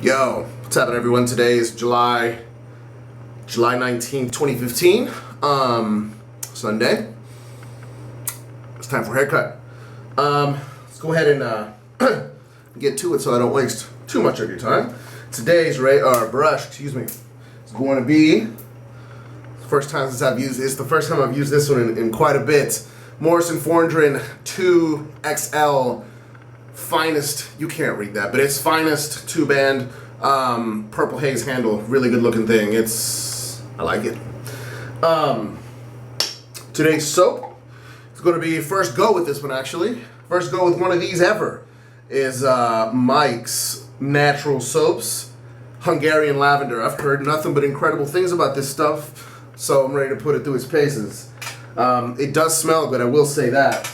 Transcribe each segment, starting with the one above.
Yo, what's happening everyone? Today is July 19th, 2015. Sunday. It's time for a haircut. Let's go ahead and get to it so I don't waste too much of your time. Today's brush, is going to be the first time I've used this one in quite a bit. Morrison forndran 2XL finest, you can't read that, but it's finest 2-band purple haze handle. Really good looking thing. I like it. Today's soap is going to be first go with this one actually. First go with one of these ever is Mike's Natural Soaps Hungarian Lavender. I've heard nothing but incredible things about this stuff, so I'm ready to put it through its paces. It does smell good, I will say that.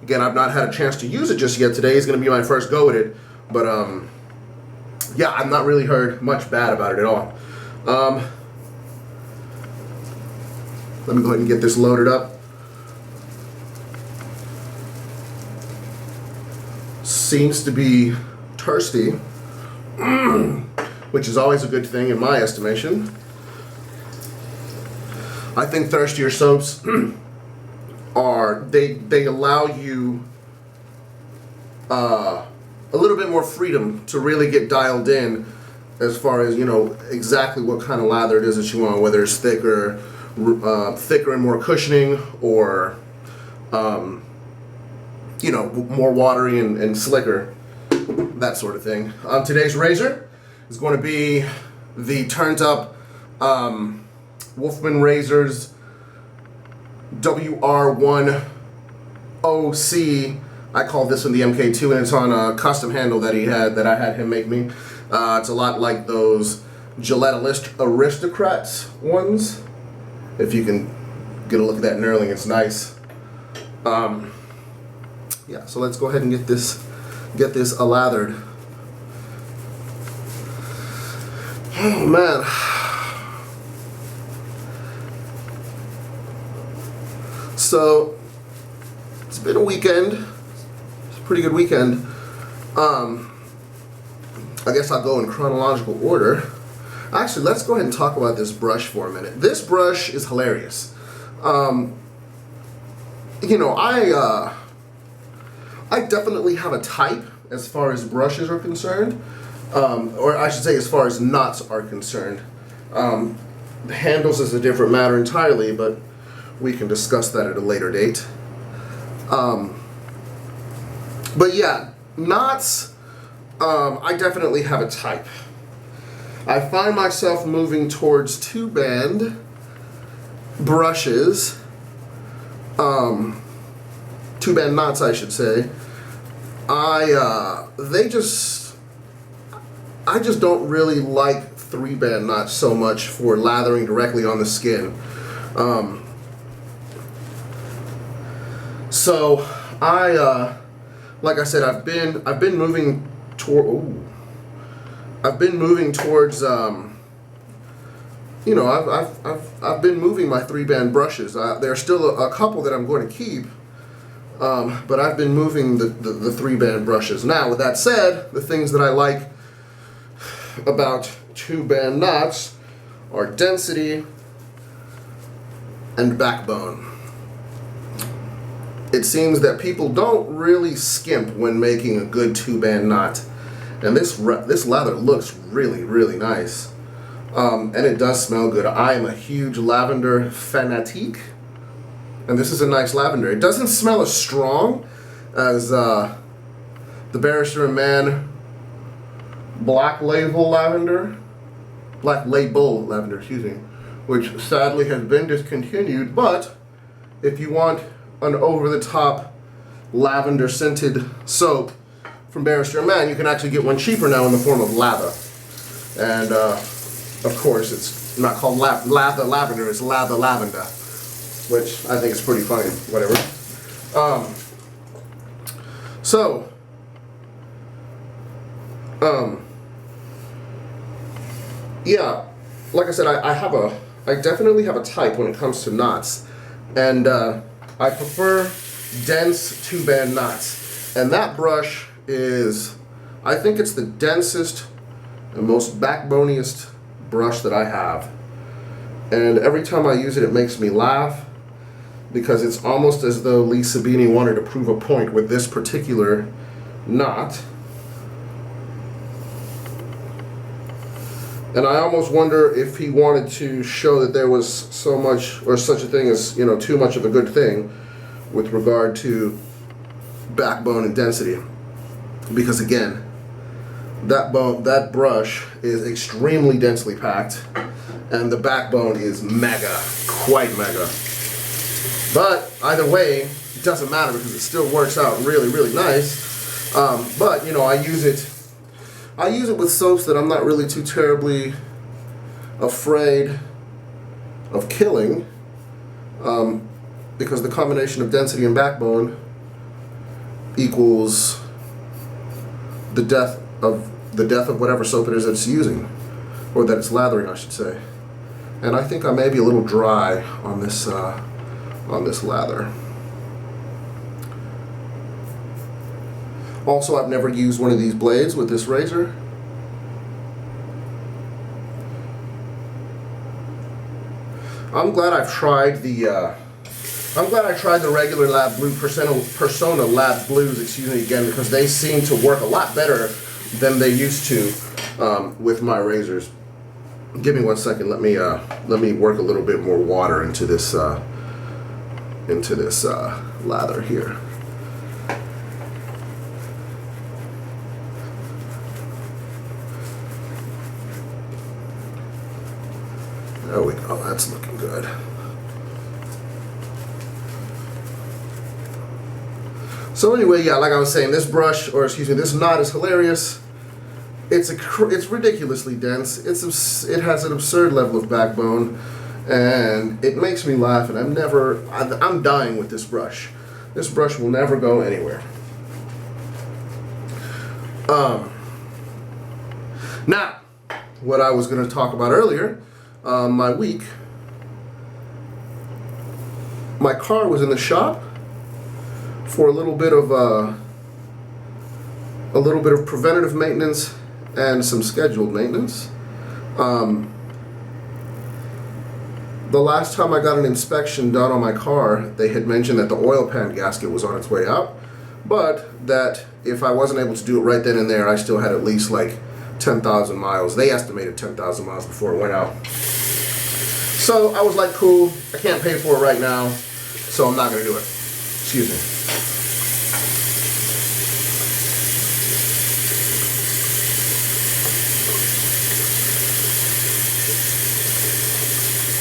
Again, I've not had a chance to use it just yet. Today is going to be my first go with it, but yeah, I've not really heard much bad about it at all. Let me go ahead and get this loaded up. Seems to be thirsty, which is always a good thing in my estimation. I think thirstier soaps they allow you a little bit more freedom to really get dialed in as far as, you know, exactly what kind of lather it is that you want, whether it's thicker and more cushioning, or you know, more watery and slicker, that sort of thing. Today's razor is going to be the turned up Wolfman razors WR1OC. I call this one the MK2, and it's on a custom handle that I had him make me. It's a lot like those Gillette Aristocrats ones. If you can get a look at that knurling, it's nice. Yeah, so let's go ahead and get this lathered. Oh man. So it's been a weekend. It's a pretty good weekend. I guess I'll go in chronological order. Actually, let's go ahead and talk about this brush for a minute. This brush is hilarious. You know, I definitely have a type as far as brushes are concerned, or I should say as far as knots are concerned. The handles is a different matter entirely, but we can discuss that at a later date. But yeah, knots, I definitely have a type. I find myself moving towards 2-band brushes, 2-band knots I should say. I just don't really like 3-band knots so much for lathering directly on the skin. So like I said, I've been moving towards you know, I've been moving my 3-band brushes. There are still a couple that I'm going to keep, but I've been moving the 3-band brushes. Now, with that said, the things that I like about 2-band knots are density and backbone. It seems that people don't really skimp when making a good 2-band knot, and this lather looks really, really nice, and it does smell good. I am a huge lavender fanatique, and this is a nice lavender. It doesn't smell as strong as the Barrister & Man Black Label lavender, excuse me, which sadly has been discontinued. But if you want an over-the-top lavender scented soap from Barrister & Man, you can actually get one cheaper now in the form of lather. And of course, it's not called lather lavender, it's lather lavender, which I think is pretty funny. Whatever. Yeah, like I said, I definitely have a type when it comes to knots, and I prefer dense 2-band knots, and that brush is, I think it's the densest the most backboniest brush that I have. And every time I use it, it makes me laugh, because it's almost as though Lee Sabini wanted to prove a point with this particular knot. And I almost wonder if he wanted to show that there was so much, or such a thing as, too much of a good thing with regard to backbone and density. Because again, that brush is extremely densely packed, and the backbone is mega, quite mega. But either way, it doesn't matter because it still works out really, really nice. But I use it with soaps that I'm not really too terribly afraid of killing, because the combination of density and backbone equals the death of whatever soap it is that it's using, or that it's lathering, I should say. And I think I may be a little dry on this lather. Also, I've never used one of these blades with this razor. I'm glad I tried the regular Lab Blue Persona Lab Blues, again, because they seem to work a lot better than they used to with my razors. Give me 1 second. Let me work a little bit more water into this lather here. There we go. That's looking good. So anyway, yeah, like I was saying, this knot is hilarious. It's ridiculously dense. It has an absurd level of backbone, and it makes me laugh. And I'm dying with this brush. This brush will never go anywhere. Now, what I was going to talk about earlier, my week. My car was in the shop for a little bit of preventative maintenance and some scheduled maintenance. The last time I got an inspection done on my car, they had mentioned that the oil pan gasket was on its way out, but that if I wasn't able to do it right then and there, I still had at least like 10,000 miles. They estimated 10,000 miles before it went out. So I was like, cool, I can't pay for it right now, so I'm not going to do it. Excuse me.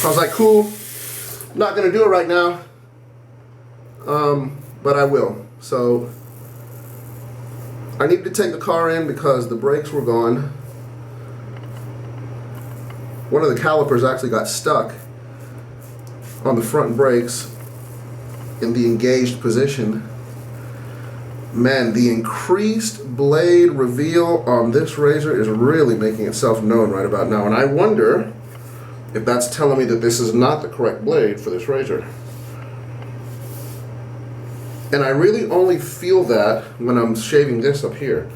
I was like, cool, not going to do it right now, but I will. So I needed to take the car in because the brakes were gone. One of the calipers actually got stuck on the front brakes in the engaged position. Man, the increased blade reveal on this razor is really making itself known right about now, and I wonder if that's telling me that this is not the correct blade for this razor. And I really only feel that when I'm shaving this up here.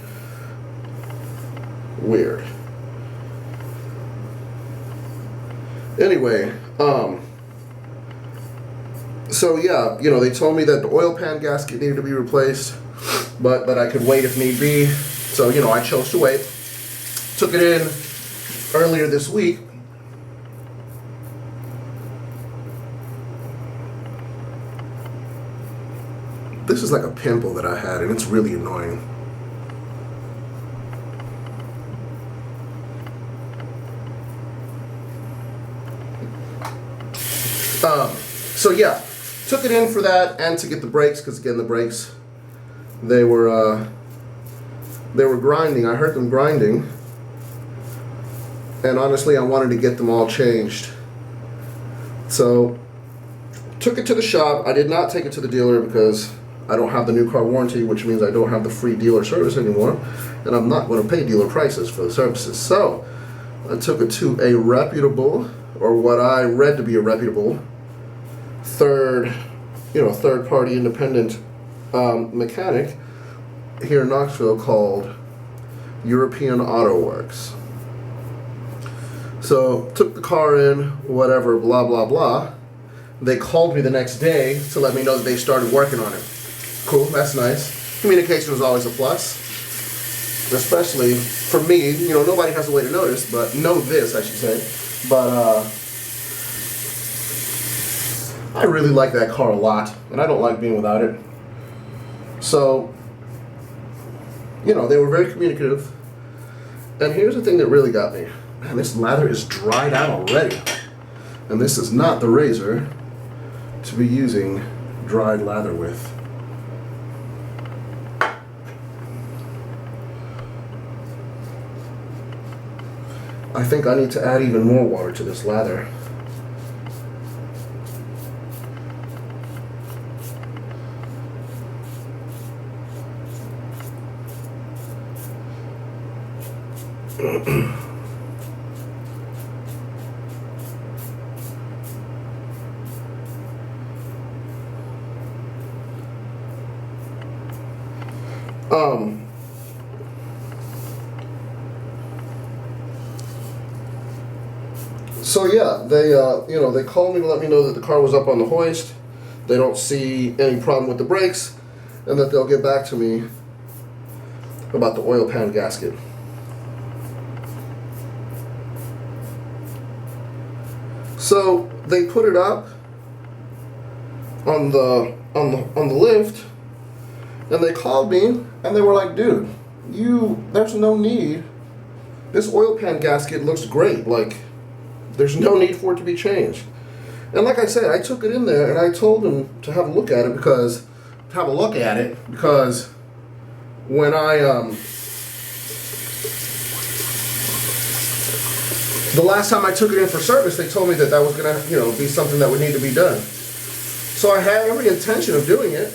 Weird. Anyway, so yeah, they told me that the oil pan gasket needed to be replaced, but I could wait if need be. So, I chose to wait. Took it in earlier this week. This is like a pimple that I had, and it's really annoying. So yeah, took it in for that and to get the brakes, because again the brakes, they were grinding. I heard them grinding, and honestly I wanted to get them all changed. So took it to the shop. I did not take it to the dealer because I don't have the new car warranty, which means I don't have the free dealer service anymore, and I'm not going to pay dealer prices for the services. So I took it to a reputable, or what I read to be a reputable, third-party independent mechanic here in Knoxville called European Auto Works. So took the car in, whatever, blah blah blah. They called me the next day to let me know that they started working on it. Cool, that's nice. Communication was always a plus, especially for me. You know, nobody has a way to notice, but know this, I should say. But I really like that car a lot, and I don't like being without it. So, you know, they were very communicative. And here's the thing that really got me. Man, this lather is dried out already. And this is not the razor to be using dried lather with. I think I need to add even more water to this lather. So yeah, they you know, they called me to let me know that the car was up on the hoist. They don't see any problem with the brakes, and that they'll get back to me about the oil pan gasket. So they put it up on the lift, and they called me and they were like, "Dude, there's no need. This oil pan gasket looks great. Like, there's no need for it to be changed." And like I said, I took it in there and I told him to have a look at it because when the last time I took it in for service, they told me that was gonna, you know, be something that would need to be done. So I had every intention of doing it,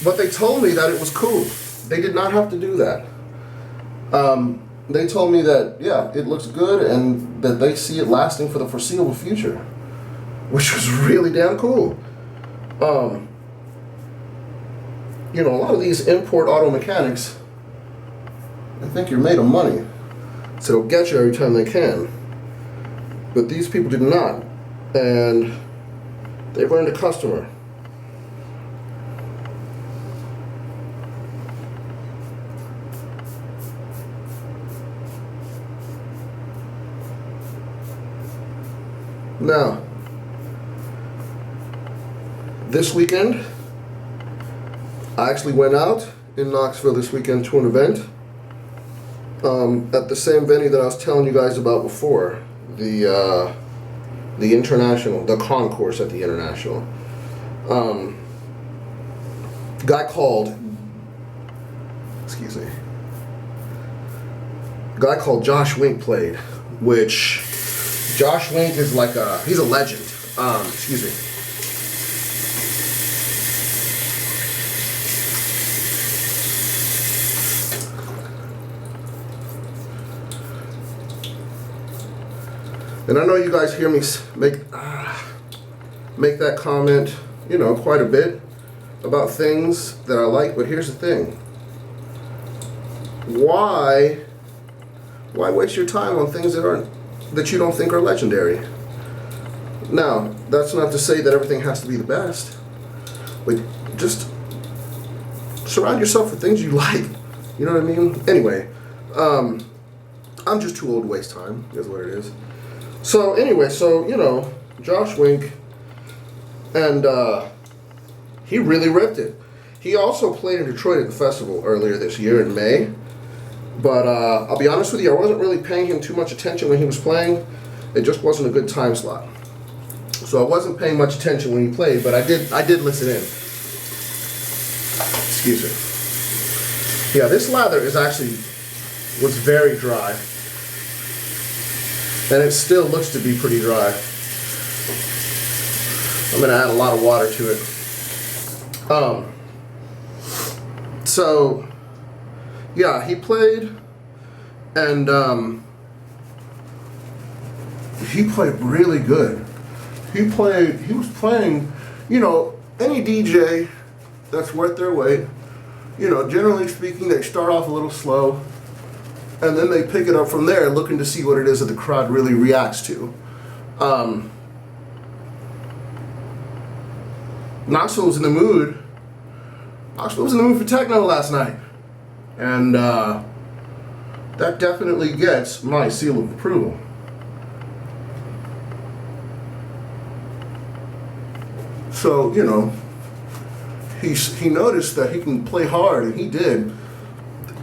but they told me that it was cool. They did not have to do that. They told me that, yeah, it looks good and that they see it lasting for the foreseeable future, which was really damn cool. You know, a lot of these import auto mechanics, I think you're made of money, so they'll get you every time they can. But these people did not, and they've earned a customer. Now, this weekend, I actually went out in Knoxville this weekend to an event at the same venue that I was telling you guys about before, the International, the concourse at the International. Guy called Josh Wink played, which Josh Wink is like he's a legend. Excuse me. And I know you guys hear me make that comment, you know, quite a bit about things that I like, but here's the thing. Why waste your time on things that you don't think are legendary? Now, that's not to say that everything has to be the best, but just surround yourself with things you like. You know what I mean? Anyway, I'm just too old to waste time, is what it is. So anyway, you know, Josh Wink, and he really ripped it. He also played in Detroit at the festival earlier this year in May. But I'll be honest with you, I wasn't really paying him too much attention when he was playing. It just wasn't a good time slot. So I wasn't paying much attention when he played, but I did listen in. Excuse me. Yeah, this lather was very dry. And it still looks to be pretty dry. I'm gonna add a lot of water to it. So yeah, he played, and he played really good. He was playing, you know, any DJ that's worth their weight, you know, generally speaking, they start off a little slow, and then they pick it up from there, looking to see what it is that the crowd really reacts to. Knoxville was in the mood. Knoxville was in the mood for techno last night, and that definitely gets my seal of approval. So, you know, he noticed that he can play hard, and he did.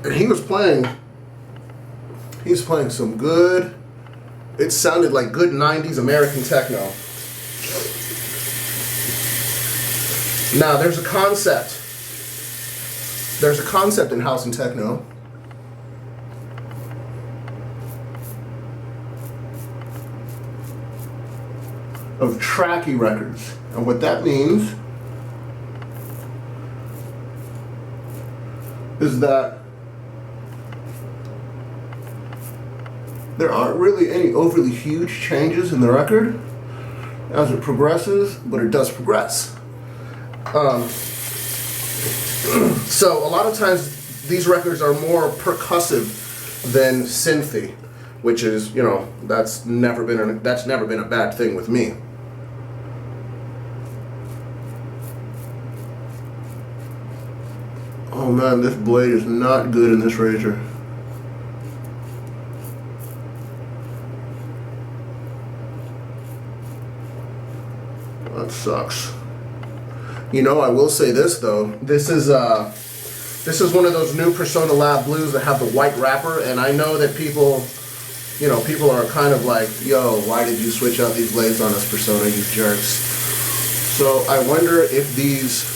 And he was playing some good, it sounded like good 90s American techno. Now, there's a concept. There's a concept in house and techno. Of tracky records. And what that means is that there aren't really any overly huge changes in the record as it progresses, but it does progress. So a lot of times these records are more percussive than synthy, which is, you know, that's never been a bad thing with me. Oh man, this blade is not good in this razor. That sucks. You know, I will say this though. This is one of those new Persona Lab blues that have the white wrapper, and I know that people are kind of like, yo, why did you switch out these blades on us, Persona, you jerks? So I wonder if these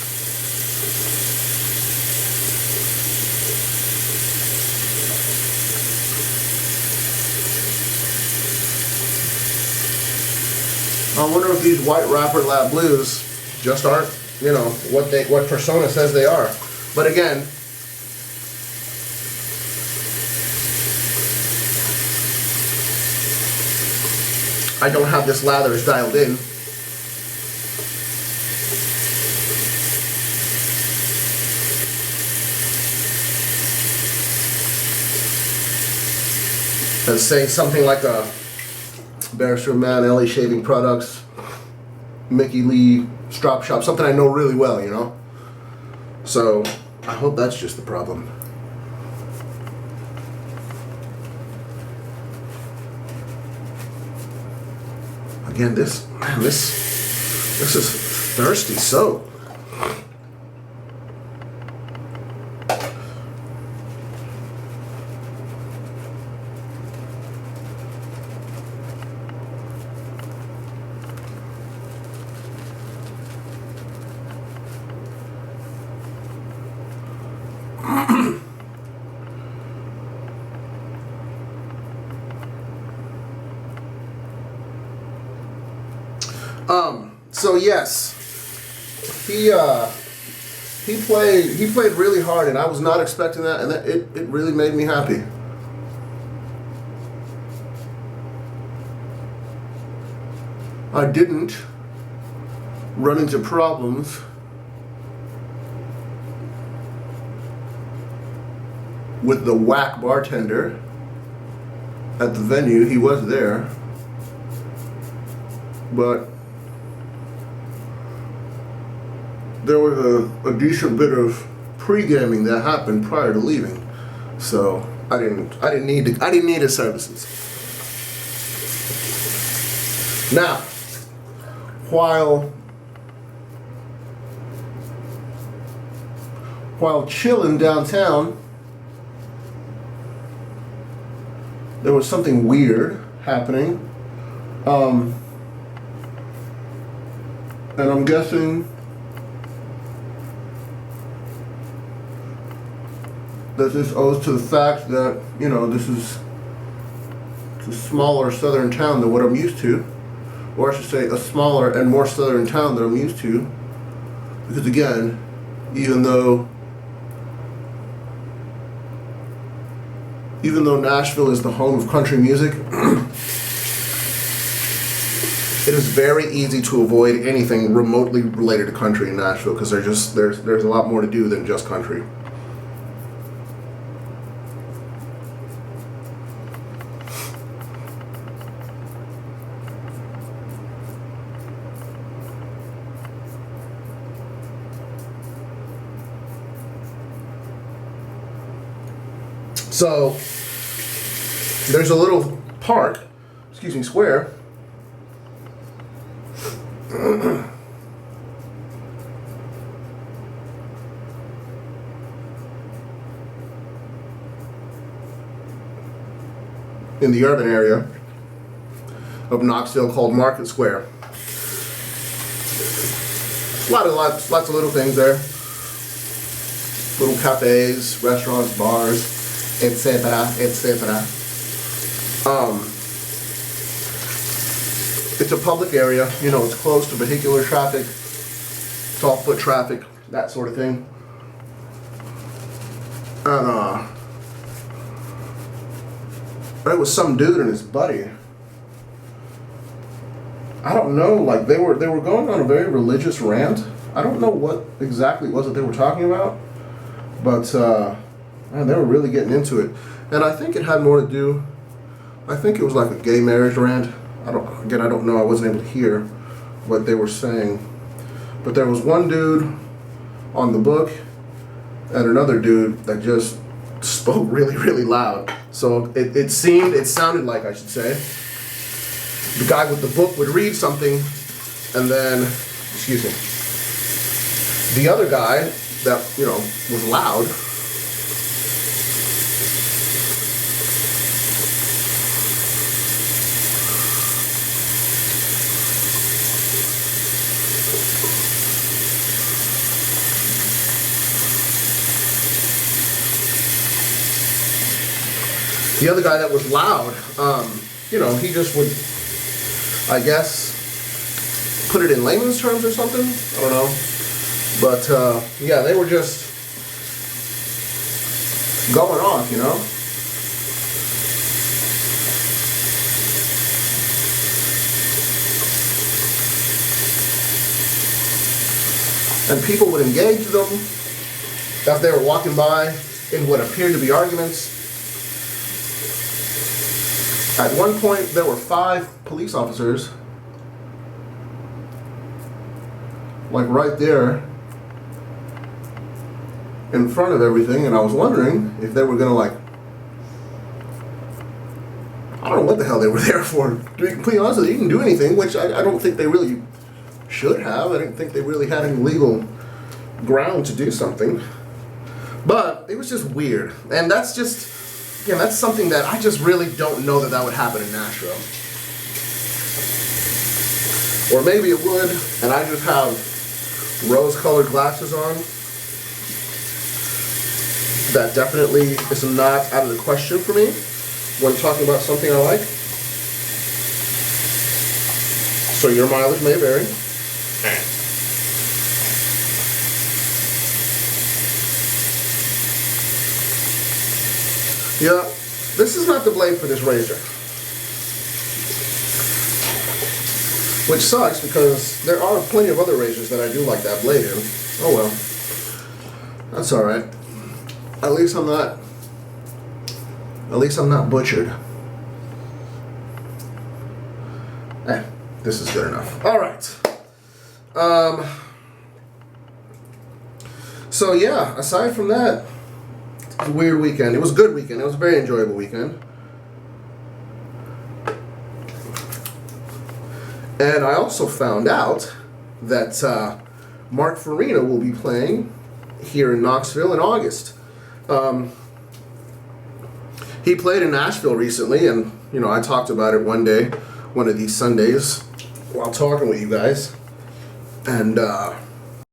white wrapper Lab blues just aren't, you know, what Persona says they are. But again, I don't have this lather as dialed in. And say something like a Barrister Man, LA Shaving Products, Mickey Lee, Strop Shop, something I know really well, you know? So, I hope that's just the problem. Again, this is thirsty soap. So yes, he played really hard, and I was not expecting that, and it really made me happy. I didn't run into problems with the whack bartender at the venue. He was there, but there was a decent bit of pre-gaming that happened prior to leaving, so I didn't need his services. Now, while chilling downtown, there was something weird happening, and I'm guessing that this owes to the fact that, you know, it's a smaller southern town than what I'm used to, or I should say a smaller and more southern town than I'm used to, because again, even though Nashville is the home of country music, it is very easy to avoid anything remotely related to country in Nashville, because there's a lot more to do than just country. So there's a little park, square. In the urban area of Knoxville called Market Square. Lots of little things there. Little cafes, restaurants, bars, etc., etc. It's a public area, you know, it's close to vehicular traffic, tall foot traffic, that sort of thing. And there was some dude and his buddy. I don't know, like they were going on a very religious rant. I don't know what exactly it was that they were talking about, but man, they were really getting into it. And I think it had more to do, I think it was like a gay marriage rant. I don't know, I wasn't able to hear what they were saying. But there was one dude on the book and another dude that just spoke really, really loud. So it sounded like, I should say, the guy with the book would read something and then, excuse me, the other guy that, you know, was loud, you know, he just would, I guess, put it in layman's terms or something. I don't know. But, yeah, they were just going off, you know. And people would engage them as they were walking by in what appeared to be arguments. At one point, there were 5 police officers, like right there, in front of everything, and I was wondering if they were gonna, like, I don't know what the hell they were there for. To be completely honest with you, you didn't do anything, which I don't think they really should have. I didn't think they really had any legal ground to do something. But it was just weird, and that's just, again, that's something that I just really don't know that would happen in Nashville. Or maybe it would, and I just have rose-colored glasses on. That definitely is not out of the question for me when talking about something I like. So your mileage may vary. Yeah, this is not the blade for this razor. Which sucks because there are plenty of other razors that I do like that blade in. Oh well. That's alright. At least I'm not butchered. This is good enough. Alright. So yeah, aside from that, it was a weird weekend. It was a good weekend. It was a very enjoyable weekend. And I also found out that Mark Farina will be playing here in Knoxville in August. He played in Nashville recently, and you know, I talked about it one of these Sundays while talking with you guys. And